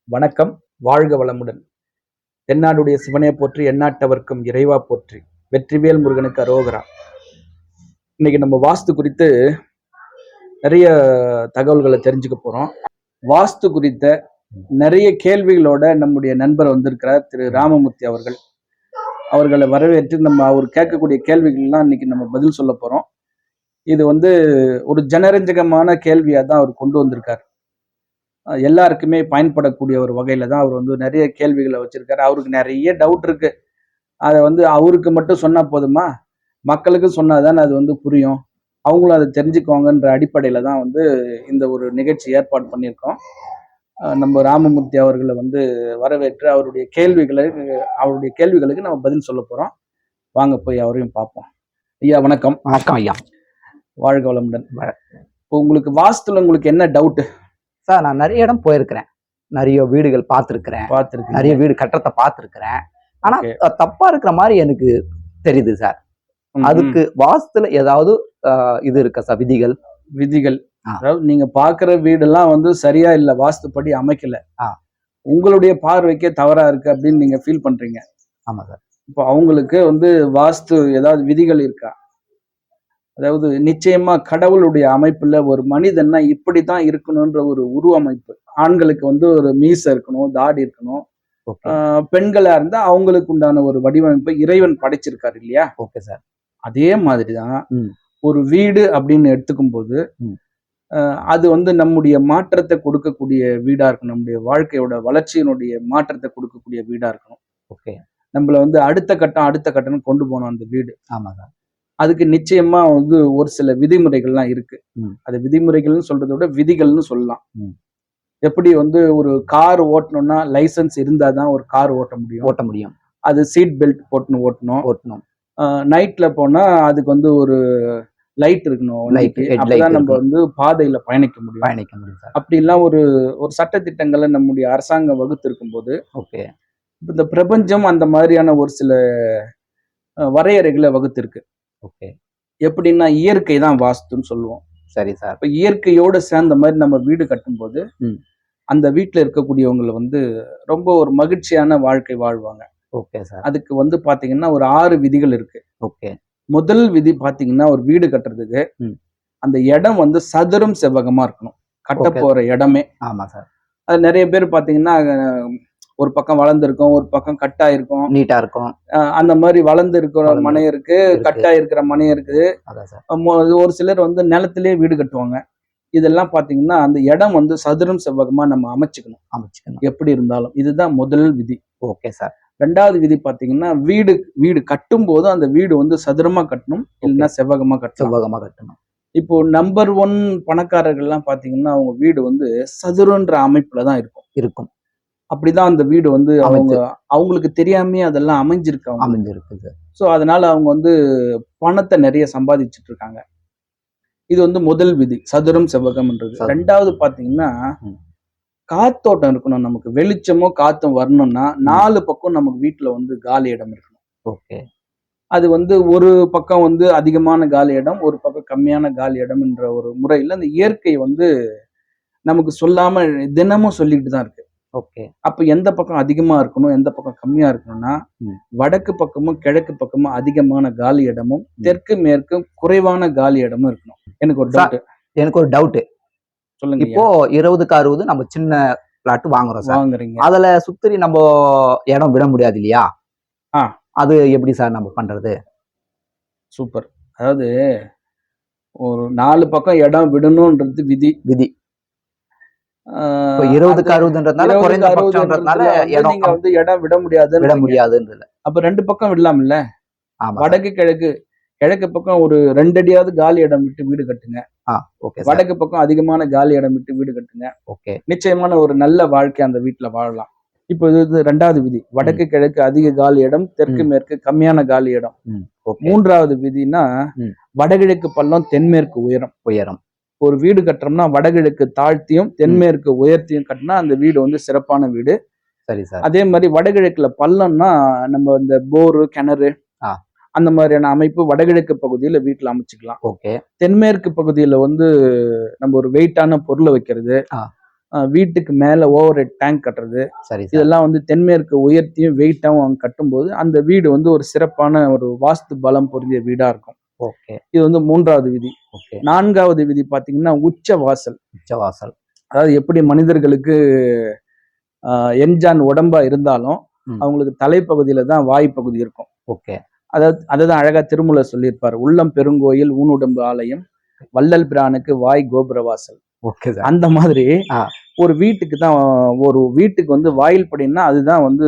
வணக்கம். வாழ்க வளமுடன். தென்னாடுடைய சிவனே போற்றி, எந்நாட்டவர்க்கும் இறைவா போற்றி, வெற்றிவேல் முருகனுக்கு அரோகரா. இன்னைக்கு நம்ம வாஸ்து குறித்து நிறைய தகவல்களை தெரிஞ்சுக்க போறோம். வாஸ்து குறித்த நிறைய கேள்விகளோட நம்முடைய நண்பர் வந்திருக்கிறார், திரு ராமமூர்த்தி அவர்கள். அவர்களை வரவேற்று நம்ம அவர் கேட்கக்கூடிய கேள்விகள்லாம் இன்னைக்கு நம்ம பதில் சொல்ல போறோம். இது ஒரு ஜனரஞ்சகமான கேள்வியா தான் அவர் கொண்டு வந்திருக்காரு. எல்லாருக்குமே பயன்படக்கூடிய ஒரு வகையில தான் அவர் நிறைய கேள்விகளை வச்சிருக்காரு. அவருக்கு நிறைய டவுட் இருக்கு. அதை அவருக்கு மட்டும் சொன்னா போதுமா, மக்களுக்கு சொன்னாதான் அது புரியும், அவங்களும் அதை தெரிஞ்சுக்குவாங்கன்ற அடிப்படையில தான் இந்த ஒரு நிகழ்ச்சி ஏற்பாடு பண்ணியிருக்கோம். நம்ம ராமமூர்த்தி அவர்களை வரவேற்று அவருடைய கேள்விகளுக்கு நம்ம பதில் சொல்ல போறோம். வாங்க போய் அவரையும் பார்ப்போம். ஐயா வணக்கம். வணக்கம் ஐயா. வாழ்க வளமுடன். இப்போ உங்களுக்கு வாஸ்துல உங்களுக்கு என்ன டவுட்? சார், நான் நிறைய இடம் போயிருக்கிறேன், நிறைய வீடுகள் பார்த்துருக்கிறேன், நிறைய வீடு கட்டத்தை பார்த்துருக்கிறேன். ஆனா தப்பா இருக்கிற மாதிரி எனக்கு தெரியுது சார். அதுக்கு வாஸ்துல ஏதாவது இது இருக்கா சார்? விதிகள் அதாவது நீங்க பாக்குற வீடெல்லாம் சரியா இல்ல, வாஸ்துப்படி அமைக்கல, உங்களுடைய பார்வைக்கே தவறா இருக்கு அப்படின்னு நீங்க ஃபீல் பண்றீங்க. ஆமா சார். இப்போ அவங்களுக்கு வாஸ்து ஏதாவது விதிகள் இருக்கா? அதாவது நிச்சயமா கடவுளுடைய அமைப்புல ஒரு மனிதன்னா இப்படித்தான் இருக்கணும்ன்ற ஒரு உருவமைப்பு. ஆண்களுக்கு ஒரு மீச இருக்கணும், தாடி இருக்கணும். பெண்களா இருந்தா அவங்களுக்கு உண்டான ஒரு வடிவமைப்பை இறைவன் படைச்சிருக்காரு இல்லையா? Okay sir. அதே மாதிரிதான் ஒரு வீடு அப்படின்னு எடுத்துக்கும் போது அது நம்முடைய மாற்றத்தை கொடுக்கக்கூடிய வீடா இருக்கணும், நம்முடைய வாழ்க்கையோட வளர்ச்சியினுடைய மாற்றத்தை கொடுக்கக்கூடிய வீடா இருக்கணும். ஓகே. நம்மள அடுத்த கட்டம் கொண்டு போனோம் அந்த வீடு. ஆமா சார். அதுக்கு நிச்சயமா ஒரு சில விதிமுறைகள்லாம் இருக்கு. அது விதிமுறைகள்னு சொல்றதை விட விதிகள்னு சொல்லலாம். எப்படி ஒரு கார் ஓட்டணும்னா லைசன்ஸ் இருந்தாதான் ஒரு கார் ஓட்ட முடியும். அது சீட் பெல்ட் போட்டு ஓட்டணும். நைட்ல போனா அதுக்கு ஒரு லைட் இருக்கணும், அப்பதான் நம்ம பாதையில பயணிக்க முடியும். அப்படி எல்லாம் ஒரு சட்ட திட்டங்களை நம்முடைய அரசாங்கம் வகுத்து இருக்கும் போது இந்த பிரபஞ்சம் அந்த மாதிரியான ஒரு சில வரையறைகளை வகுத்து இருக்கு. எப்படின்னா இயற்கை தான் வாஸ்துன்னு சொல்லுவோம். சரி சார். இப்ப இயற்கையோட சேர்ந்த மாதிரி நம்ம வீடு கட்டும் போது அந்த வீட்டுல இருக்கக்கூடியவங்களை ரொம்ப ஒரு மகிழ்ச்சியான வாழ்க்கை வாழ்வாங்க. Okay sir. அதுக்கு பாத்தீங்கன்னா ஒரு 6 விதிகள் இருக்கு. ஓகே. முதல் விதி பாத்தீங்கன்னா ஒரு வீடு கட்டுறதுக்கு அந்த இடம் சதுரம் செவ்வகமா இருக்கணும், கட்ட போற இடமே. ஆமா சார். அது நிறைய பேர் பாத்தீங்கன்னா ஒரு பக்கம் வளர்ந்துருக்கும், ஒரு பக்கம் கட்டா இருக்கும், நீட்டா இருக்கும். அந்த மாதிரி வளர்ந்து இருக்கிற மனை இருக்கு, கட்டா இருக்கிற மனை இருக்குது. ஒரு சிலர் நிலத்திலேயே வீடு கட்டுவாங்க. இதெல்லாம் பாத்தீங்கன்னா அந்த இடம் சதுரம் செவ்வகமா நம்ம அமைச்சுக்கணும் எப்படி இருந்தாலும். இதுதான் முதல் விதி. Okay sir. ரெண்டாவது விதி பாத்தீங்கன்னா வீடு கட்டும் போது அந்த வீடு சதுரமா கட்டணும், இல்லைன்னா செவ்வகமா கட்டணும். இப்போ நம்பர் 1 பணக்காரர்கள் எல்லாம் பாத்தீங்கன்னா அவங்க வீடு சதுரன்ற அமைப்புலதான் இருக்கும். அப்படிதான் அந்த வீடு அவங்களுக்கு தெரியாமே அதெல்லாம் அமைஞ்சிருக்கு. சோ அதனால அவங்க பணத்தை நிறைய சம்பாதிச்சுட்டு இருக்காங்க. இது முதல் விதி, சதுரம் செவ்வகம்ன்றது. ரெண்டாவது பாத்தீங்கன்னா காத்தோட்டம் இருக்கணும். நமக்கு வெளிச்சமோ காத்தும் வரணும்னா 4 பக்கம் நமக்கு வீட்டுல காலி இடம் இருக்கணும். ஓகே. அது ஒரு பக்கம் அதிகமான காலி இடம், ஒரு பக்கம் கம்மியான காலி இடம் என்ற ஒரு முறையில அந்த இயற்கை நமக்கு சொல்லாம தினமும் சொல்லிட்டு தான் இருக்கு. ஓகே. அப்ப எந்த பக்கம் அதிகமா இருக்கணும், எந்த பக்கம் கம்மியா இருக்கணும்னா வடக்கு பக்கமும் கிழக்கு பக்கமும் அதிகமான காலி இடமும் தெற்கு மேற்கும் குறைவான காலி இடமும் இருக்கணும். எனக்கு ஒரு டவுட். சொல்லுங்க. இப்போ 20க்கு 60 நம்ம சின்ன பிளாட் வாங்குறீங்க, அதுல சுத்தி நம்ம இடம் விட முடியாது இல்லையா? அது எப்படி சார் நம்ம பண்றது? சூப்பர். அதாவது ஒரு 4 பக்கம் இடம் விடணும்ன்றது விதி. 20க்கு 60ன்றதுனால குறைந்த பட்சம்ன்றதுனால இடம் விட முடியாதுன்றதுல அப்ப 2 பக்கம் விடலாம் இல்ல? வடக்கு கிழக்கு பக்கம் ஒரு 2 அடியாவது காலி இடம் விட்டு வீடு கட்டுங்க. வடக்கு பக்கம் அதிகமான காலி இடம் விட்டு வீடு கட்டுங்க. நிச்சயமான ஒரு நல்ல வாழ்க்கை அந்த வீட்டுல வாழலாம். இப்போ இது 2வது விதி. வடக்கு கிழக்கு அதிக காலி இடம், தெற்கு மேற்கு கம்மியான காலி இடம். 3வது விதினா வடகிழக்கு பள்ளம், தென்மேற்கு உயரம். ஒரு வீடு கட்டுறோம்னா வடகிழக்கு தாழ்த்தியும் தென்மேற்கு உயர்த்தியும் கட்டினா அந்த வீடு சிறப்பான வீடு. சரி சார். அதே மாதிரி வடகிழக்குல பள்ளம்னா நம்ம இந்த போரு, கிணறு அந்த மாதிரியான அமைப்பு வடகிழக்கு பகுதியில வீட்டுல அமைச்சுக்கலாம். ஓகே. தென்மேற்கு பகுதியில நம்ம ஒரு வெயிட்டான பொருளை வைக்கிறது, வீட்டுக்கு மேல ஓவர் ஹெட் டேங்க் கட்டுறது, சரி சார். இதெல்லாம் வந்து தென்மேற்கு உயர்த்தியும் வெயிட்டாவும் அவங்க கட்டும்போது அந்த வீடு வந்து ஒரு சிறப்பான ஒரு வாஸ்து பலம் பொருந்திய வீடா இருக்கும். ஓகே. இது வந்து 3வது விதி. ஓகே. 4வது விதி பாத்தீங்கன்னா உச்ச வாசல். உச்சவாசல். அதாவது எப்படி மனிதர்களுக்கு என்ஜான் உடம்பா இருந்தாலும் அவங்களுக்கு தலைப்பகுதியில தான் வாய் பகுதி இருக்கும். ஓகே. அதுதான் அழகா திருமூலர் சொல்லியிருப்பாரு, உள்ளம் பெருங்கோயில் ஊனுடம்பு ஆலயம் வள்ளல் பிரானுக்கு வாய் கோபுரவாசல். Okay sir. அந்த மாதிரி ஒரு வீட்டுக்கு வந்து வாயில் படின்னா அதுதான் வந்து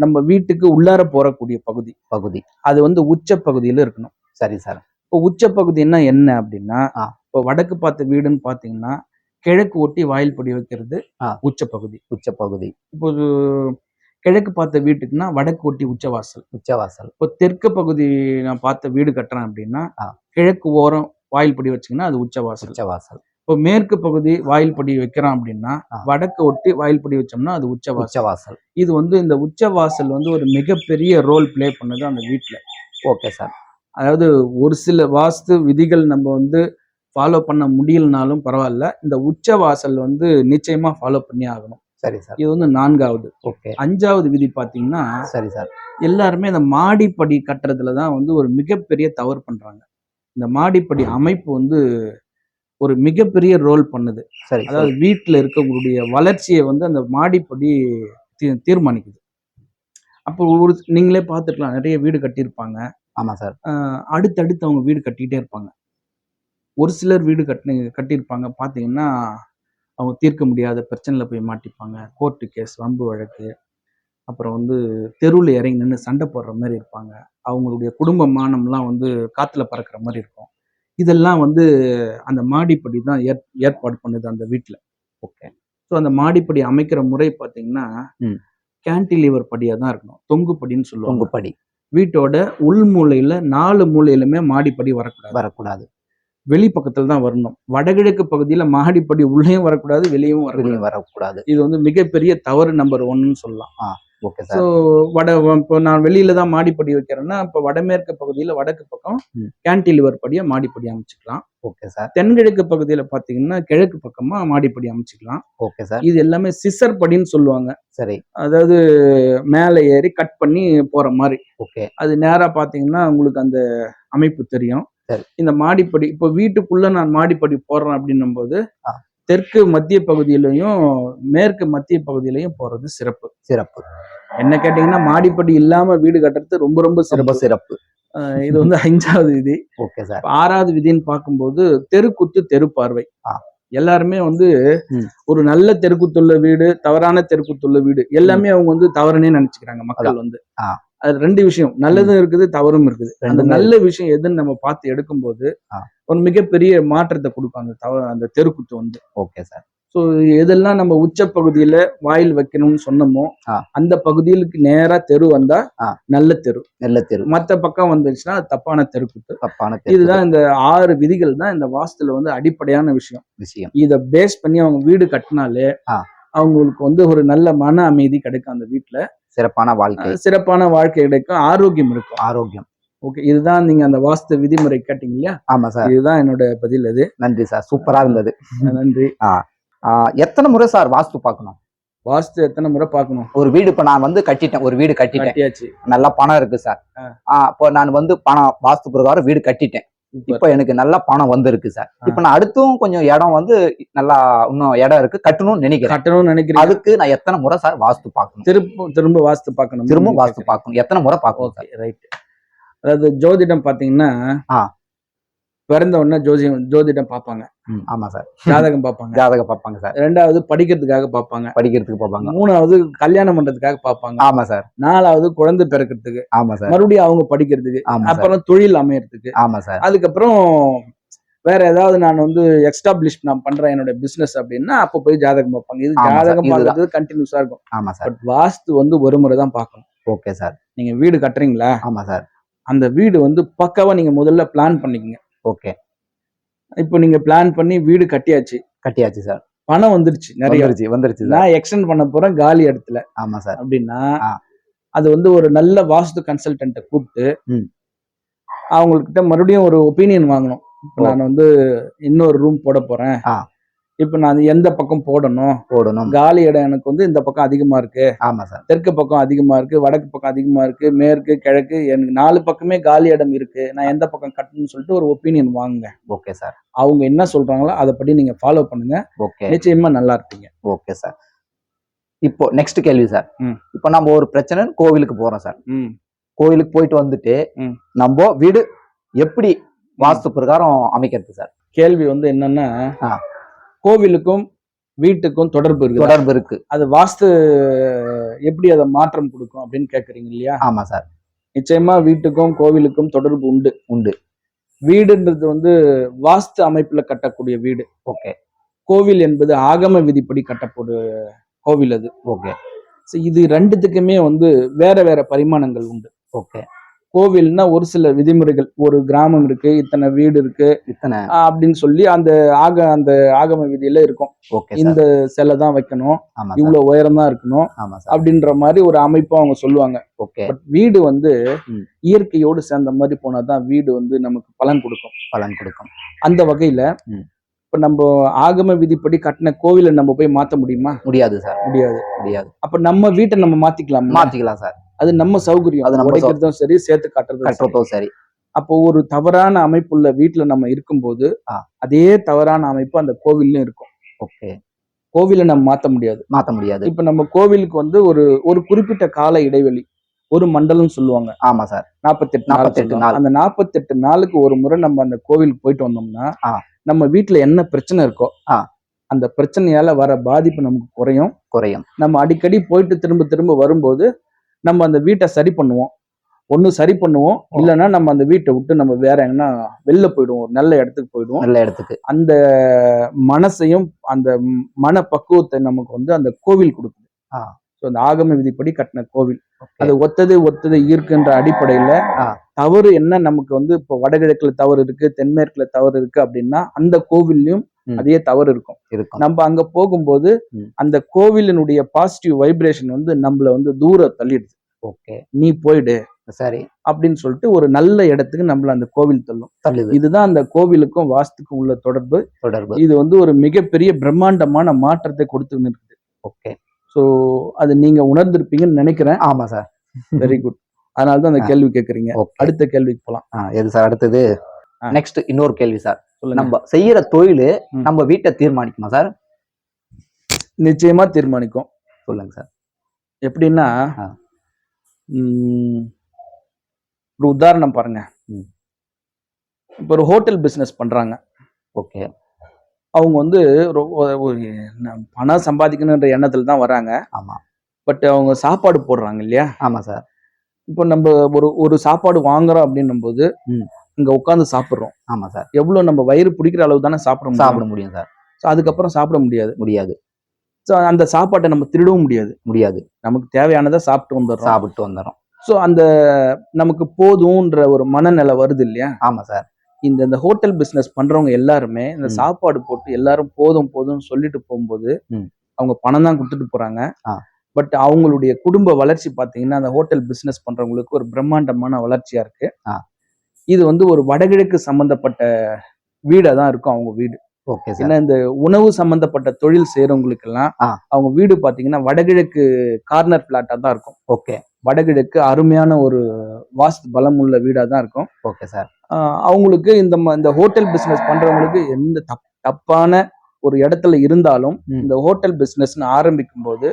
நம்ம வீட்டுக்கு உள்ளார போறக்கூடிய பகுதி. அது வந்து உச்ச பகுதியில இருக்கணும். சரி சார். இப்போ உச்ச பகுதின்னா என்ன அப்படின்னா, இப்போ வடக்கு பார்த்த வீடுன்னு பாத்தீங்கன்னா கிழக்கு ஒட்டி வாயில் படி வைக்கிறது உச்ச பகுதி. இப்போ கிழக்கு பார்த்த வீட்டுக்குன்னா வடக்கு ஒட்டி உச்சவாசல். இப்போ தெற்கு பகுதி நான் பார்த்த வீடு கட்டுறேன் அப்படின்னா கிழக்கு ஓரம் வாயில் படி வச்சீங்கன்னா அது உச்சவாசல். இப்போ மேற்கு பகுதி வாயில் படி வைக்கிறோம் அப்படின்னா வடக்கு ஒட்டி வாயில் படி வச்சோம்னா அது உச்சவாசல். இது வந்து இந்த உச்சவாசல் வந்து ஒரு மிகப்பெரிய ரோல் பிளே பண்ணுது அந்த வீட்டுல. Okay sir. அதாவது ஒரு சில வாஸ்து விதிகள் நம்ம வந்து ஃபாலோ பண்ண முடியலனாலும் பரவாயில்ல, இந்த உச்சவாசல் வந்து நிச்சயமா ஃபாலோ பண்ணி ஆகணும். சரி சார். இது வந்து 4வது. ஓகே. 5வது விதி பாத்தீங்கன்னா, சரி சார், எல்லாருமே இந்த மாடிப்படி கட்டுறதுலதான் வந்து ஒரு மிகப்பெரிய தவறு பண்றாங்க. இந்த மாடிப்படி அமைப்பு வந்து ஒரு மிகப்பெரிய ரோல் பண்ணுது. சரி. அதாவது வீட்டுல இருக்கக்கூடிய வளர்ச்சியை வந்து அந்த மாடிப்படி தீர்மானிக்குது. அப்போ நீங்களே பார்த்துக்கலாம், நிறைய வீடு கட்டியிருப்பாங்க. ஆமா சார். அடுத்தடுத்து அவங்க வீடு கட்டிக்கிட்டே இருப்பாங்க. ஒரு சிலர் வீடு கட்டியிருப்பாங்க பாத்தீங்கன்னா, அவங்க தீர்க்க முடியாத பிரச்சனையில போய் மாட்டிப்பாங்க. கோர்ட்டு கேஸ், வம்பு வழக்கு, அப்புறம் வந்து தெருவில் இறங்கி நின்று சண்டை போடுற மாதிரி இருப்பாங்க. அவங்களுடைய குடும்ப மானம்லாம் வந்து காத்துல பறக்கிற மாதிரி இருக்கும். இதெல்லாம் வந்து அந்த மாடிப்படி தான் ஏற்பாடு பண்ணுது அந்த வீட்டுல. ஓகே. ஸோ அந்த மாடிப்படி அமைக்கிற முறை பார்த்தீங்கன்னா கேன்டிலீவர் படியா தான் இருக்கணும். தொங்குப்படின்னு சொல்லுவாங்க. தொங்குப்படி. வீட்டோட உள் மூலையில 4 மூலையிலுமே மாடிப்படி வரக்கூடாது. வெளி பக்கத்துல தான் வரணும். வடகிழக்கு பகுதியில மாடிப்படி உள்ளேயும் வரக்கூடாது, வெளியும் வரக்கூடாது. இது வந்து மிகப்பெரிய தவறு நம்பர் 1ன்னு சொல்லலாம். Okay sir. ஸோ இப்போ நான் வெளியில தான் மாடிப்படி வைக்கிறேன்னா, இப்போ வடமேற்கு பகுதியில வடக்கு பக்கம் கேன்டிலிவர் படியா மாடிப்படி அமைச்சுக்கலாம். Okay sir. தென்கிழக்கு பகுதியில பாத்தீங்கன்னா கிழக்கு பக்கமா மாடிப்படி அமைச்சுக்கலாம். Okay sir. இது எல்லாமே சிசர் படின்னு சொல்லுவாங்க. சரி. அதாவது மேலே ஏறி கட் பண்ணி போற மாதிரி. ஓகே. அது நேரா பாத்தீங்கன்னா உங்களுக்கு அந்த அமைப்பு தெரியும். இந்த மாடிப்படி இப்போ வீட்டுக்குள்ள நான் மாடிப்படி போடுறேன் அப்படின்னும் போது தெற்கு மத்திய பகுதியிலையும் மேற்கு மத்திய பகுதியிலையும் போறது சிறப்பு. என்ன கேட்டீங்கன்னா, மாடிப்படி இல்லாம வீடு கட்டுறது ரொம்ப ரொம்ப சிறப்பு. இது வந்து 5வது விதி. Okay sir. 6வது விதின்னு பார்க்கும்போது தெருக்குத்து தெரு பார்வை. எல்லாருமே வந்து ஒரு நல்ல தெருக்குத்துள்ள வீடு, தவறான தெருக்குத்துள்ள வீடு எல்லாமே அவங்க வந்து தவறுனே நினைச்சுக்கிறாங்க மக்கள் வந்து. அது 2 விஷயம், நல்லதும் இருக்குது, தவறும் இருக்குது. அந்த நல்ல விஷயம் எதுன்னு நம்ம பார்த்து எடுக்கும்போது ஒரு மிகப்பெரிய மாற்றத்தை கொடுக்கும் அந்த தெருக்குத்து வந்து. Okay sir. ஸோ எதெல்லாம் நம்ம உச்ச பகுதியில வாயில் வைக்கணும்னு சொன்னோமோ அந்த பகுதிகளுக்கு நேரா தெரு வந்தா நல்ல தெரு. மற்ற பக்கம் வந்துச்சுன்னா தப்பான தெருக்குத்து. இதுதான் இந்த 6 விதிகள் தான் இந்த வாஸ்துல வந்து அடிப்படையான விஷயம். இத பேஸ் பண்ணி அவங்க வீடு கட்டினாலே அவங்களுக்கு வந்து ஒரு நல்ல மன அமைதி கிடைக்கும். அந்த வீட்டுல சிறப்பான வாழ்க்கை கிடைக்கும், ஆரோக்கியம் இருக்கும். ஓகே, இதுதான் நீங்க அந்த வாஸ்து விதிமுறை கேட்டீங்க இல்லையா? ஆமா சார். இதுதான் என்னோட பதில். அது நன்றி சார், சூப்பரா இருந்தது. நன்றி. எத்தனை முறை சார் வாஸ்து பார்க்கணும்? வாஸ்து எத்தனை முறை பார்க்கணும்? ஒரு வீடு இப்ப நான் வந்து ஒரு வீடு கட்டியாச்சு, நல்ல பணம் இருக்கு சார். இப்போ நான் வந்து பணம் வாஸ்து பிரகாரம் வீடு கட்டிட்டேன். இப்ப எனக்கு நல்ல பணம் வந்திருக்கு சார். இப்ப நான் அடுத்தும் கொஞ்சம் இடம் வந்து நல்லா இன்னும் இடம் இருக்கு, கட்டணும்னு நினைக்கிறேன். அதுக்கு நான் எத்தனை முறை சார் வாஸ்து பார்க்கணும்? திரும்ப வாஸ்து பார்க்கணும். எத்தனை முறை பார்க்கணும் சார்? ரைட். அதாவது ஜோதிடம் பாத்தீங்கன்னா பிறந்த உடனே ஜோதிடம் பார்ப்பாங்க. ஆமா சார். ஜாதகம் பார்ப்பாங்க சார். 2வது படிக்கிறதுக்காக பார்ப்பாங்க. 3வது கல்யாணம் பண்றதுக்காக பார்ப்பாங்க. ஆமா சார். 4வது குழந்தை பிறக்கிறதுக்கு. ஆமா சார். மறுபடியும் அவங்க படிக்கிறதுக்கு. அப்புறம் தொழில் அமையறதுக்கு. ஆமா சார். அதுக்கப்புறம் வேற ஏதாவது நான் வந்து எக்ஸ்டாப்ளிஷ் நான் பண்றேன் என்னோட பிசினஸ் அப்படின்னா அப்ப போய் ஜாதகம் பார்ப்பாங்க. இது ஜாதகம் பார்க்கறது கண்டினியூஸா இருக்கும். ஆமா சார். பட் வாஸ்து வந்து ஒரு முறை தான் பார்க்கணும். Okay sir. நீங்க வீடு கட்டுறீங்களா? ஆமா சார். அந்த வீடு வந்து பக்காவா நீங்க முதல்ல பிளான் பண்ணிக்கங்க. ஓகே. இப்போ நீங்க பிளான் பண்ணி வீடு கட்டியாச்சு சார். பணம் வந்துருச்சு, நிறைய வந்துருச்சு. நான் எக்ஸ்டெண்ட் பண்ண போறேன் காலி இடத்துல. ஆமா சார். அப்படின்னா அது வந்து ஒரு நல்ல வாஸ்து கன்சல்டன்ட்டை கூப்பிட்டு அவங்கக்கிட்ட மறுபடியும் ஒரு ஒப்பீனியன் வாங்கணும். நான் வந்து இன்னொரு ரூம் போட போறேன், இப்ப நான் எந்த பக்கம் போடணும், காலி இடம் எனக்கு வந்து இந்த பக்கம் அதிகமா இருக்கு, ஆமா சார், தெற்கு பக்கம் அதிகமா இருக்கு, வடக்கு பக்கம் அதிகமா இருக்கு, மேற்கு கிழக்கு எனக்கு 4 பக்கமே காலி இடம் இருக்கு, நான் எந்த பக்கம் கட்டணும்னு சொல்லிட்டு ஒரு ஒப்பீனியன் வாங்குங்க. Okay sir. அவங்க என்ன சொல்றாங்களோ அதைப்படி நீங்க ஃபாலோ பண்ணுங்க. ஓகே, நிச்சயமா நல்லா இருப்பீங்க. Okay sir. இப்போ நெக்ஸ்ட் கேள்வி சார். இப்போ நம்ம ஒரு பிரச்சனை கோவிலுக்கு போறோம் சார். கோவிலுக்கு போயிட்டு வந்துட்டு நம்ம வீடு எப்படி வாஸ்து பிரகாரம் அமைக்கிறது சார்? கேள்வி வந்து என்னன்னா, கோவிலுக்கும் வீட்டுக்கும் தொடர்பு இருக்கு. அது வாஸ்து எப்படி அதை மாற்றம் கொடுக்கும் அப்படின்னு கேக்குறீங்க இல்லையா? ஆமா சார். நிச்சயமா வீட்டுக்கும் கோவிலுக்கும் தொடர்பு உண்டு. வீடுன்றது வந்து வாஸ்து அமைப்புல கட்டக்கூடிய வீடு. ஓகே. கோவில் என்பது ஆகம விதிப்படி கட்டக்கூடிய கோவில் அது. ஓகே. இது ரெண்டுத்துக்குமே வந்து வேற வேற பரிமாணங்கள் உண்டு. ஓகே. கோவில்னா ஒரு சில விதிமுறைகள், ஒரு கிராமம் இருக்கு, இத்தனை வீடு இருக்கு, இத்தனை அப்படின்னு சொல்லி அந்த ஆகம விதியில இருக்கும். இந்த சிலை தான் வைக்கணும், இவ்வளவு உயரம் தான் இருக்கணும் அப்படின்ற மாதிரி ஒரு அமைப்பா அவங்க சொல்லுவாங்க. பட் வீடு வந்து இயற்கையோடு சேர்ந்த மாதிரி போனாதான் வீடு வந்து நமக்கு பலன் கொடுக்கும். அந்த வகையில இப்ப நம்ம ஆகம விதிப்படி கட்டின கோவிலை நம்ம போய் மாத்த முடியுமா? முடியாது சார். முடியாது. அப்ப நம்ம வீட்டை நம்ம மாத்திக்கலாம் சார். அது நம்ம சௌகரியம். அது உடைக்கிறதும் சரி, சேர்த்து கட்டுறதும் சரி. அப்போ ஒரு தவறான அமைப்புள்ள வீட்டுல நம்ம இருக்கும்போது அதே தவறான அமைப்பு அந்த கோவில்லும் இருக்கும். ஓகே. கோவிலை நம்ம மாத்த முடியாது. இப்ப நம்ம கோவிலுக்கு வந்து ஒரு குறிப்பிட்ட கால இடைவெளி, ஒரு மண்டலம் சொல்லுவாங்க. ஆமா சார். 48 நாள். அந்த 48 நாளுக்கு ஒரு முறை நம்ம அந்த கோவிலுக்கு போயிட்டு வந்தோம்னா நம்ம வீட்டுல என்ன பிரச்சனை இருக்கோ அந்த பிரச்சனையால வர பாதிப்பு நமக்கு குறையும். நம்ம அடிக்கடி போயிட்டு திரும்ப வரும்போது நம்ம அந்த வீட்டை சரி பண்ணுவோம். இல்லைன்னா நம்ம அந்த வீட்டை விட்டு நம்ம வேற எங்கன்னா வெளில போயிடுவோம், ஒரு நல்ல இடத்துக்கு. அந்த மனசையும் அந்த மன பக்குவத்தை நமக்கு வந்து அந்த கோவில் கொடுக்குது. அந்த ஆகம விதிப்படி கட்டின கோவில் அது ஒத்தது இருக்குன்ற அடிப்படையில தவறு என்ன நமக்கு வந்து இப்போ வடகிழக்குல தவறு இருக்கு, தென்மேற்குல தவறு இருக்கு அப்படின்னா அந்த கோவில்லையும் அதே தவறு இருக்கும். நம்ம அங்க போகும்போது அந்த கோவிலினுடைய பாசிட்டிவ் வைப்ரேஷன் வந்து நம்மள வந்து தூர தள்ளிடுது. ஓகே, நீ போயிடு சரி அப்படின்னு சொல்லிட்டு ஒரு நல்ல இடத்துக்கு நம்மள அந்த கோவில் தள்ளும். இதுதான் அந்த கோவிலுக்கும் வாஸ்துக்கும் உள்ள தொடர்பு. இது வந்து ஒரு மிகப்பெரிய பிரம்மாண்டமான மாற்றத்தை கொடுத்து இருக்குது. ஓகே. ஸோ அது நீங்க உணர்ந்திருப்பீங்கன்னு நினைக்கிறேன். ஆமா சார். Very good. அதனாலதான் அந்த கேள்வி கேட்கறீங்க. அடுத்த கேள்விக்கு போலாம். எது சார் அடுத்தது? நெக்ஸ்ட் இன்னொரு கேள்வி சார். நம்ம செய்யற தொழில் நம்ம வீட்டை தீர்மானிக்குமா சார்? நிச்சயமா தீர்மானிக்கும். சொல்லுங்க சார். எப்படின்னா ஒரு உதாரணம் பாருங்க. இப்ப ஒரு ஹோட்டல் பிசினஸ் பண்றாங்க. ஓகே. அவங்க வந்து பணம் சம்பாதிக்கணுன்ற எண்ணத்துல தான் வராங்க. ஆமா. பட் அவங்க சாப்பாடு போடுறாங்க இல்லையா? ஆமா சார். இப்போ நம்ம ஒரு சாப்பாடு வாங்குறோம் அப்படின்னும் போது இங்க உட்காந்து சாப்பிடுறோம். ஆமா சார். எவ்வளவு நம்ம வயிறு பிடிக்கிற அளவு தானே சாப்பிட முடியும் சார். ஸோ அதுக்கப்புறம் சாப்பிட முடியாது. ஸோ அந்த சாப்பாட்டை நம்ம திருடவும் முடியாது. நமக்கு தேவையானதை சாப்பிட்டு வந்துடுறோம். ஸோ அந்த நமக்கு போதும்ன்ற ஒரு மனநிலை வருது இல்லையா? ஆமா சார். இந்த ஹோட்டல் பிசினஸ் பண்றவங்க எல்லாருமே இந்த சாப்பாடு போட்டு எல்லாரும் போதும்னு சொல்லிட்டு போகும்போது அவங்க பணம் தான் கொடுத்துட்டு போறாங்க. பட் அவங்களுடைய குடும்ப வளர்ச்சி பாத்தீங்கன்னா அந்த ஹோட்டல் பிசினஸ் பண்றவங்களுக்கு ஒரு பிரம்மாண்டமான வளர்ச்சியா இருக்கு. இது வந்து ஒரு வடகிழக்கு சம்பந்தப்பட்ட வீடா தான் இருக்கும் அவங்க வீடு. ஏன்னா இந்த உணவு சம்பந்தப்பட்ட தொழில் செய்யறவங்களுக்கு எல்லாம் அவங்க வீடு பாத்தீங்கன்னா வடகிழக்கு கார்னர் பிளாட்டா தான் இருக்கும். ஓகே. வடகிழக்கு அருமையான ஒரு வாஸ்து பலம் உள்ள வீடா தான் இருக்கும். Okay sir. அவங்களுக்கு இந்த ஹோட்டல் பிசினஸ் பண்றவங்களுக்கு எந்த தப்பான ஒரு இடத்துல இருந்தாலும் இந்த ஹோட்டல் பிசினஸ் ஆரம்பிக்கும் போது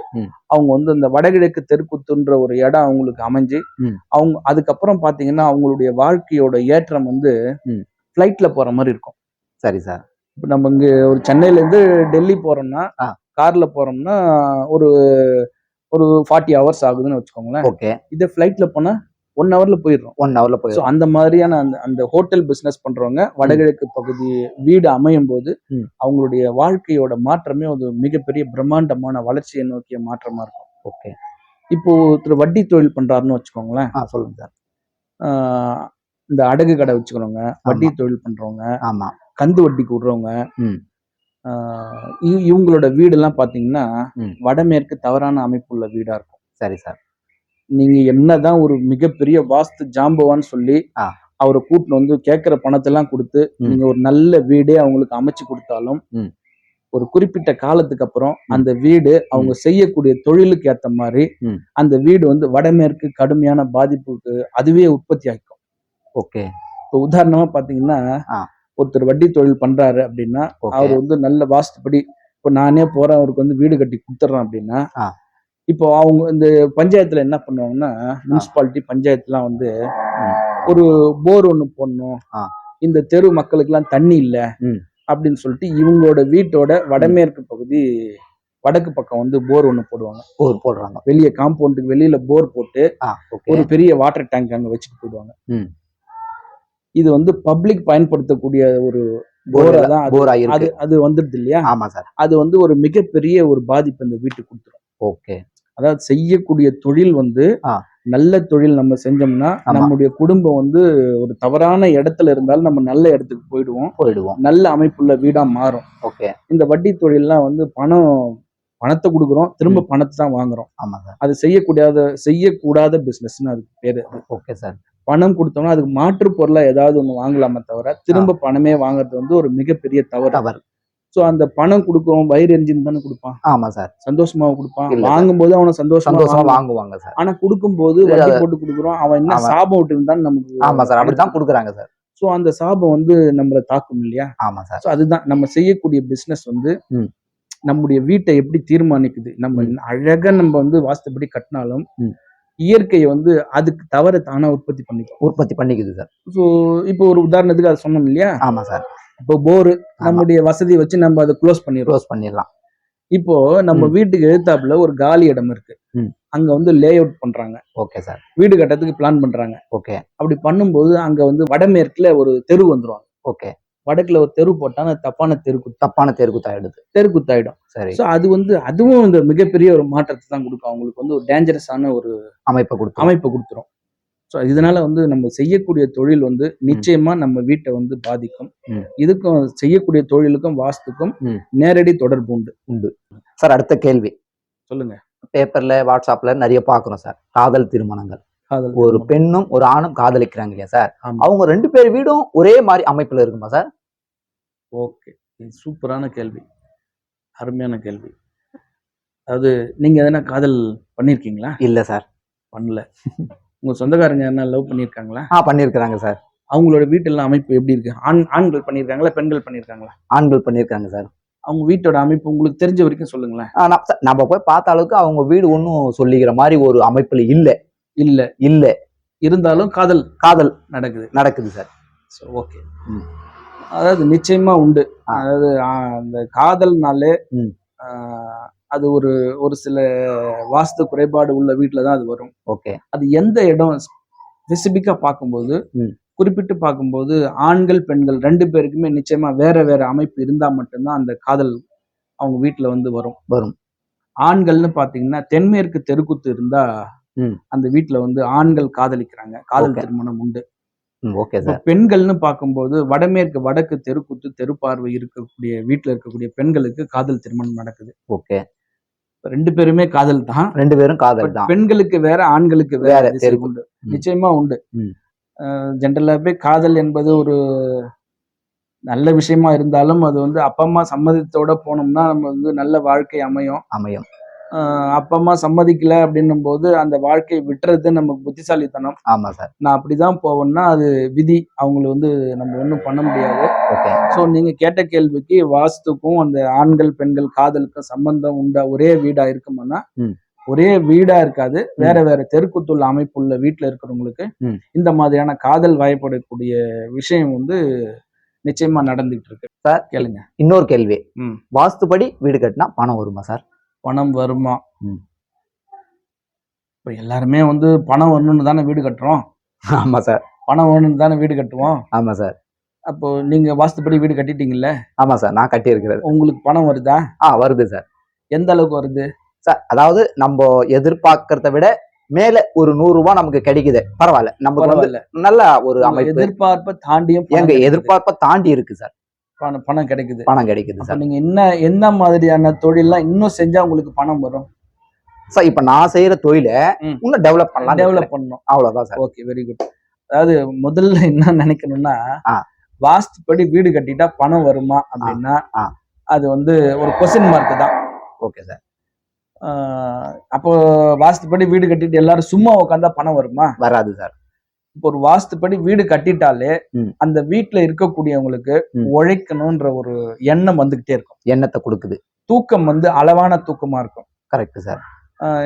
அவங்க வந்து இந்த வடகிழக்கு தெற்குத்துன்ற ஒரு இடம் அவங்களுக்கு அமைஞ்சு அவங்க அதுக்கப்புறம் பாத்தீங்கன்னா அவங்களுடைய வாழ்க்கையோட ஏற்றம் வந்து பிளைட்ல போற மாதிரி இருக்கும். சரி சார். இப்ப நம்ம இங்க ஒரு சென்னையில இருந்து டெல்லி போறோம்னா கார்ல போறோம்னா ஒரு 40 hours ஆகுதுன்னு வச்சுக்கோங்களேன். ஓகே. இதே பிளைட்ல போனா 1 hourல போயிடுறோம். 1 hourல போயிடும். அந்த மாதிரியான அந்த ஹோட்டல் பிசினஸ் பண்றவங்க வடகிழக்கு பகுதி வீடு அமையும் போது அவங்களுடைய வாழ்க்கையோட மாற்றமே ஒரு மிகப்பெரிய பிரம்மாண்டமான வளர்ச்சியை நோக்கிய மாற்றமா இருக்கும். ஓகே. இப்போ ஒருத்தர் வட்டி தொழில் பண்றாருன்னு வச்சுக்கோங்களேன். சொல்லுங்க சார். இந்த அடகு கடை வச்சுக்கிறவங்க, வட்டி தொழில் பண்றவங்க, ஆமா, கந்து வட்டிக்கு விடுறவங்க, இவங்களோட வீடு எல்லாம் பாத்தீங்கன்னா வடமேற்கு தவறான அமைப்புள்ள வீடா இருக்கும். சரி சார். நீங்க என்னதான் ஒரு மிகப்பெரிய வாஸ்து ஜாம்பவான்னு சொல்லி அவரை கூட்டின்னு வந்து கேட்கிற பணத்தெல்லாம் கொடுத்து நீங்க ஒரு நல்ல வீடே அவங்களுக்கு அமைச்சு கொடுத்தாலும் ஒரு குறிப்பிட்ட காலத்துக்கு அப்புறம் அந்த வீடு அவங்க செய்யக்கூடிய தொழிலுக்கு ஏத்த மாதிரி அந்த வீடு வந்து வடமேற்கு கடுமையான பாதிப்புக்கு அதுவே உற்பத்தி ஆகிக்கும். ஓகே. இப்போ உதாரணமா பாத்தீங்கன்னா, ஒருத்தர் வட்டி தொழில் பண்றாரு அப்படின்னா அவர் வந்து நல்ல வாஸ்துப்படி இப்போ நானே போறேன் அவருக்கு வந்து வீடு கட்டி கொடுத்துட்றேன் அப்படின்னா, இப்போ அவங்க இந்த பஞ்சாயத்துல என்ன பண்ணுவாங்கன்னா, முனிசிபாலிட்டி பஞ்சாயத்துலாம் வந்து ஒரு போர் ஒண்ணு போடணும், இந்த தெரு மக்களுக்கு எல்லாம் தண்ணி இல்ல அப்படின்னு சொல்லிட்டு இவங்களோட வீட்டோட வடமேற்கு பகுதி வடக்கு பக்கம் வந்து போர் ஒண்ணு போடுவாங்க. போர் போடுறாங்க. வெளியே காம்பவுண்டுக்கு வெளியில போர் போட்டு ஒரு பெரிய வாட்டர் டேங்க் அங்க வச்சுட்டு போயிடுவாங்க. இது வந்து பப்ளிக் பயன்படுத்தக்கூடிய ஒரு போரா தான் அது வந்துடுது இல்லையா? ஆமா சார். அது வந்து ஒரு மிகப்பெரிய ஒரு பாதிப்பு இந்த வீட்டுக்கு கொடுத்துரும். ஓகே. அதாவது செய்யக்கூடிய தொழில் வந்து நல்ல தொழில் நம்ம செஞ்சோம்னா நம்முடைய குடும்பம் வந்து ஒரு தவறான இடத்துல இருந்தாலும் நம்ம நல்ல இடத்துக்கு போயிடுவோம். நல்ல அமைப்புள்ள வீடா மாறும். ஓகே. இந்த வட்டி தொழில்லாம் வந்து பணத்தை கொடுக்குறோம், திரும்ப பணத்தை தான் வாங்குறோம். ஆமா சார். அது செய்யக்கூடாத பிசினஸ்ன்னு அதுக்கு பேரு. Okay sir. பணம் கொடுத்தோம்னா அதுக்கு மாற்று பொருளா ஏதாவது ஒண்ணு வாங்கலாமே தவிர திரும்ப பணமே வாங்குறது வந்து ஒரு மிகப்பெரிய தவறு. சோ அந்த பணம் கொடுக்கும் வயிறு எரிஞ்சின்னு தானே கொடுப்பான். ஆமா சார். சந்தோஷமா கொடுப்பான். வாங்கும் போது அவனை சந்தோஷமா வாங்குவாங்க சார். ஆனா கொடுக்கும் போது வட்டி போட்டு கொடுக்குறோம். அவன் என்ன சாபம் விட்டு இருந்தான்னு நமக்கு. ஆமா சார், அப்படித்தான் கொடுக்குறாங்க சார். சோ அந்த சாபம் வந்து நம்மளை தாக்கும் இல்லையா? ஆமா சார். சோ அதுதான் நம்ம செய்யக்கூடிய பிசினஸ் வந்து நம்முடைய வீட்டை எப்படி தீர்மானிக்குது. நம்ம அழகா நம்ம வந்து வாஸ்துபடி கட்டினாலும் இயற்கையை வந்து அதுக்கு தவற தானா உற்பத்தி பண்ணிக்குது சார். ஸோ இப்போ ஒரு உதாரணத்துக்கு அதை சொன்னோம் இல்லையா? ஆமா சார். இப்போ போரு நம்முடைய வசதியை வச்சு நம்ம அதை க்ளோஸ் பண்ணிடலாம். இப்போ நம்ம வீட்டுக்கு எழுத்தாப்புல ஒரு காலி இடம் இருக்கு, அங்க வந்து லே அவுட் பண்றாங்க. Okay sir. வீடு கட்டத்துக்கு பிளான் பண்றாங்க. ஓகே. அப்படி பண்ணும்போது அங்க வந்து வடமேற்குல ஒரு தெரு வந்துருவாங்க. ஓகே. வடக்குல ஒரு தெரு போட்டா தப்பான தெருக்குத்தாயிடும். சரி. சோ அது வந்து அதுவும் இந்த மிகப்பெரிய ஒரு மாற்றத்தை தான் கொடுக்கும். அவங்களுக்கு வந்து ஒரு டேஞ்சரஸான ஒரு அமைப்பை கொடுத்துரும். ஸோ இதனால வந்து நம்ம செய்யக்கூடிய தொழில் வந்து நிச்சயமா நம்ம வீட்டை வந்து பாதிக்கும். இதுக்கும் செய்யக்கூடிய தொழிலுக்கும் வாஸ்துக்கும் நேரடி தொடர்பு உண்டு சார். அடுத்த கேள்வி சொல்லுங்க. பேப்பர்ல வாட்ஸ்அப்ல நிறைய பாக்குறோம் சார், காதல் திருமணங்கள். ஒரு பெண்ணும் ஒரு ஆணும் காதலிக்கிறாங்க இல்லையா சார்? அவங்க 2 பேர் வீடும் ஒரே மாதிரி அமைப்புல இருக்குமா சார்? ஓகே, சூப்பரான கேள்வி, அருமையான கேள்வி. அதாவது நீங்க எதனா காதல் பண்ணிருக்கீங்களா? இல்ல சார், பண்ணல. உங்க சொந்தக்காரங்க என்ன லவ் பண்ணிருக்காங்களா? பண்ணிருக்காங்க சார். அவங்களோட வீட்டெல்லாம் அமைப்பு எப்படி இருக்கு? ஆண்கள் பண்ணிருக்காங்களா, பெண்கள் பண்ணிருக்காங்களா? ஆண்கள் பண்ணிருக்காங்க சார். அவங்க வீட்டோட அமைப்பு உங்களுக்கு தெரிஞ்ச வரைக்கும் சொல்லுங்களேன். நம்ம போய் பார்த்த அளவுக்கு அவங்க வீடு ஒன்னும் சொல்லிக்கிற மாதிரி ஒரு அமைப்புல இல்ல. இருந்தாலும் காதல் நடக்குது சார். ஓகே. அதாவது நிச்சயமா உண்டு. அதாவது அந்த காதல்னாலே அது ஒரு சில வாஸ்து குறைபாடு உள்ள வீட்டுல தான் அது வரும். ஓகே. அது எந்த இடம் ஸ்பெசிபிக்கா பார்க்கும்போது, குறிப்பிட்டு பார்க்கும்போது ஆண்கள் பெண்கள் 2 பேருக்குமே நிச்சயமா வேற அமைப்பு இருந்தா மட்டும்தான் அந்த காதல் அவங்க வீட்டுல வந்து வரும். ஆண்கள்னு பாத்தீங்கன்னா தென்மேற்கு தெருக்குத்து இருந்தா அந்த வீட்டுல வந்து ஆண்கள் காதலிக்கிறாங்க, காதல் திருமணம் உண்டு. Okay sir. பெண்கள்னு பார்க்கும்போது வடக்கு தெருக்குத்து தெருப்பார்வை இருக்கக்கூடிய வீட்டுல இருக்கக்கூடிய பெண்களுக்கு காதல் திருமணம் நடக்குது. ஓகே. 2 பேருமே காதல் தான். 2 பேரும் காதல் தான். பெண்களுக்கு வேற, ஆண்களுக்கு வேற உண்டு. நிச்சயமா உண்டு. ஜென்ரலாவே காதல் என்பது ஒரு நல்ல விஷயமா இருந்தாலும் அது வந்து அப்பா அம்மா சம்மதத்தோட போனோம்னா நம்ம வந்து நல்ல வாழ்க்கை அமையும். அப்பா அம்மா சம்மதிக்கல அப்படின்னும் போது அந்த வாழ்க்கையை விட்டுறது நமக்கு புத்திசாலித்தனம். ஆமா சார். நான் அப்படிதான் போவேன்னா அது விதி, அவங்களை வந்து நம்ம ஒன்றும் பண்ண முடியாது. ஸோ நீங்க கேட்ட கேள்விக்கு வாஸ்துக்கும் அந்த ஆண்கள் பெண்கள் காதலுக்கும் சம்பந்தம் உண்டா, ஒரே வீடா இருக்குமானா ஒரே வீடா இருக்காது. வேற தெருக்குத்துள்ள அமைப்புள்ள வீட்டுல இருக்கிறவங்களுக்கு இந்த மாதிரியான காதல் வயப்படக்கூடிய விஷயம் வந்து நிச்சயமா நடந்துகிட்டு இருக்கு சார். கேளுங்க. இன்னொரு கேள்வி, வாஸ்துபடி வீடு கட்டினா பணம் வருமா சார்? பணம் வருமா? இப்ப எல்லாருமே வந்து பணம் வரணும்னு தானே வீடு கட்டுறோம். ஆமா சார். பணம் வரணும்னு தானே வீடு கட்டுவோம். ஆமா சார். அப்போ நீங்க வாஸ்துபடி வீடு கட்டிட்டீங்கல்ல? ஆமா சார், நான் கட்டி இருக்கிறது. உங்களுக்கு பணம் வருதா? வருது சார். எந்த அளவுக்கு வருது சார்? அதாவது நம்ம எதிர்பார்க்கறத விட மேல ஒரு 100 ரூபாய் நமக்கு கிடைக்குது, பரவாயில்ல. நமக்கு வந்து நல்ல ஒரு அமைப்பு. எதிர்பார்ப்பை தாண்டியும் எதிர்பார்ப்பை தாண்டி இருக்கு சார். பணம் கிடைக்குது சார். நீங்க என்ன மாதிரியான தொழில்லாம் இன்னும் செஞ்சா உங்களுக்கு பணம் வரும் சார்? இப்ப நான் செய்யற தொழில இன்னும் டெவலப் பண்ணணும், அவ்வளவுதான் சார். Okay, very good. அதாவது முதல்ல என்ன நினைக்கணும்னா, வாஸ்துப்படி வீடு கட்டிட்டா பணம் வருமா அப்படின்னா அது வந்து ஒரு கொஸ்டின் மார்க் தான். Okay sir. அப்போ வாஸ்துப்படி வீடு கட்டிட்டு எல்லாரும் சும்மா உட்காந்தா பணம் வருமா? வராது சார். இப்போ ஒரு வாஸ்துப்படி வீடு கட்டிட்டாலே ம். அந்த வீட்டுல இருக்கக்கூடியவங்களுக்கு உழைக்கணும்ன்ற ஒரு எண்ணம் வந்துகிட்டே இருக்கும். எண்ணத்தை கொடுக்குது. தூக்கம் வந்து அளவான தூக்கமா இருக்கும். Correct sir.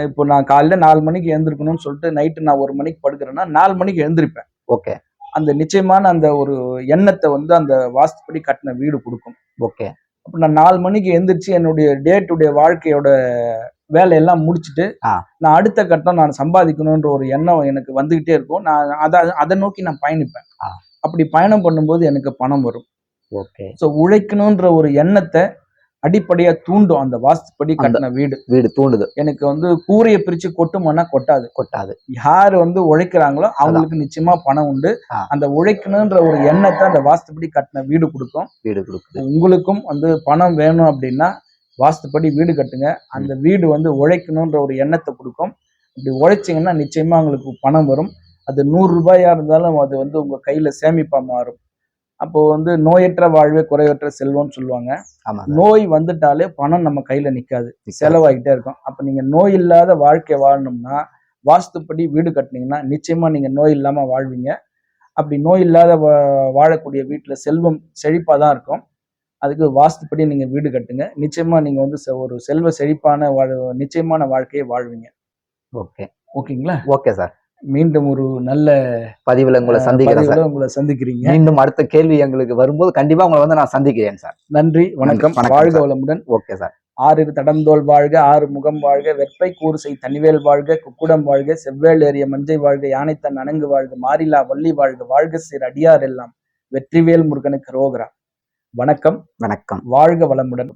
இப்போ நான் காலையில 4 மணிக்கு எழுந்திருக்கணும்னு சொல்லிட்டு நைட்டு நான் 1 மணிக்கு படுக்கிறேன்னா 4 மணிக்கு எழுந்திருப்பேன். ஓகே. அந்த நிச்சயமான அந்த ஒரு எண்ணத்தை வந்து அந்த வாஸ்துப்படி கட்டின வீடு கொடுக்கும். ஓகே. அப்ப நான் 4 மணிக்கு எந்திரிச்சு என்னுடைய டே டு டே வாழ்க்கையோட வேலையெல்லாம் முடிச்சுட்டு நான் அடுத்த கட்டம் நான் சம்பாதிக்கணும்ன்ற ஒரு எண்ணம் எனக்கு வந்துகிட்டே இருக்கும். நான் அதை நோக்கி நான் பயணிப்பேன். அப்படி பயணம் பண்ணும்போது எனக்கு பணம் வரும். ஓகே. ஸோ உழைக்கணும்ன்ற ஒரு எண்ணத்தை அடிப்படையா தூண்டும் அந்த வாஸ்துப்படி கட்டின வீடு தூண்டுது. எனக்கு வந்து கூரையை பிரிச்சு கொட்டுமானா கொட்டாது. யார் வந்து உழைக்கிறாங்களோ அவங்களுக்கு நிச்சயமா பணம் உண்டு. அந்த உழைக்கணும்ன்ற ஒரு எண்ணத்தை அந்த வாஸ்துப்படி கட்டின வீடு கொடுக்கும். உங்களுக்கும் வந்து பணம் வேணும் அப்படின்னா வாஸ்துப்படி வீடு கட்டுங்க. அந்த வீடு வந்து உழைக்கணும்ன்ற ஒரு எண்ணத்தை கொடுக்கும். இப்படி உழைச்சிங்கன்னா நிச்சயமா உங்களுக்கு பணம் வரும். அது 100 ரூபாயா இருந்தாலும் அது வந்து உங்க கையில சேமிப்பா மாறும். அப்போ வந்து நோயற்ற வாழ்வே குறைவற்ற செல்வம்னு சொல்லுவாங்க. நோய் வந்துட்டாலே பணம் நம்ம கையில நிக்காது, செலவாகிட்டே இருக்கும். அப்ப நீங்க நோய் இல்லாத வாழ்க்கை வாழணும்னா வாஸ்துப்படி வீடு கட்டினீங்கன்னா நிச்சயமா நீங்க நோய் இல்லாம வாழ்வீங்க. அப்படி நோய் இல்லாத வாழக்கூடிய வீட்டுல செல்வம் செழிப்பா தான் இருக்கும். அதுக்கு வாஸ்துப்படி நீங்க வீடு கட்டுங்க. நிச்சயமா நீங்க வந்து ஒரு செல்வ செழிப்பான நிச்சயமான வாழ்க்கையை வாழ்வீங்க. ஓகேங்களா? Okay sir. மீண்டும் ஒரு நல்ல பதிவுல உங்களை சந்திக்கிறீங்க. மீண்டும் அடுத்த கேள்வி எங்களுக்கு வரும்போது கண்டிப்பா உங்களை வந்து நான் சந்திக்கிறேன் சார். நன்றி, வணக்கம். வாழ்க வளமுடன். Okay sir. 6 தடந்தோள் வாழ்க, 6 முகம் வாழ்க, வெப்பை கூறுசை தனிவேல் வாழ்க, குக்குடம் வாழ்க, செவ்வேள் ஏறிய மஞ்சை வாழ்க, யானைத்தன் அணங்கு வாழ்க, மாரிலா வள்ளி வாழ்க, வாழ்க சீர் அடியார் எல்லாம், வெற்றிவேல் முருகனுக்கு அரோகரா. வணக்கம். வணக்கம். வாழ்க வளமுடன்.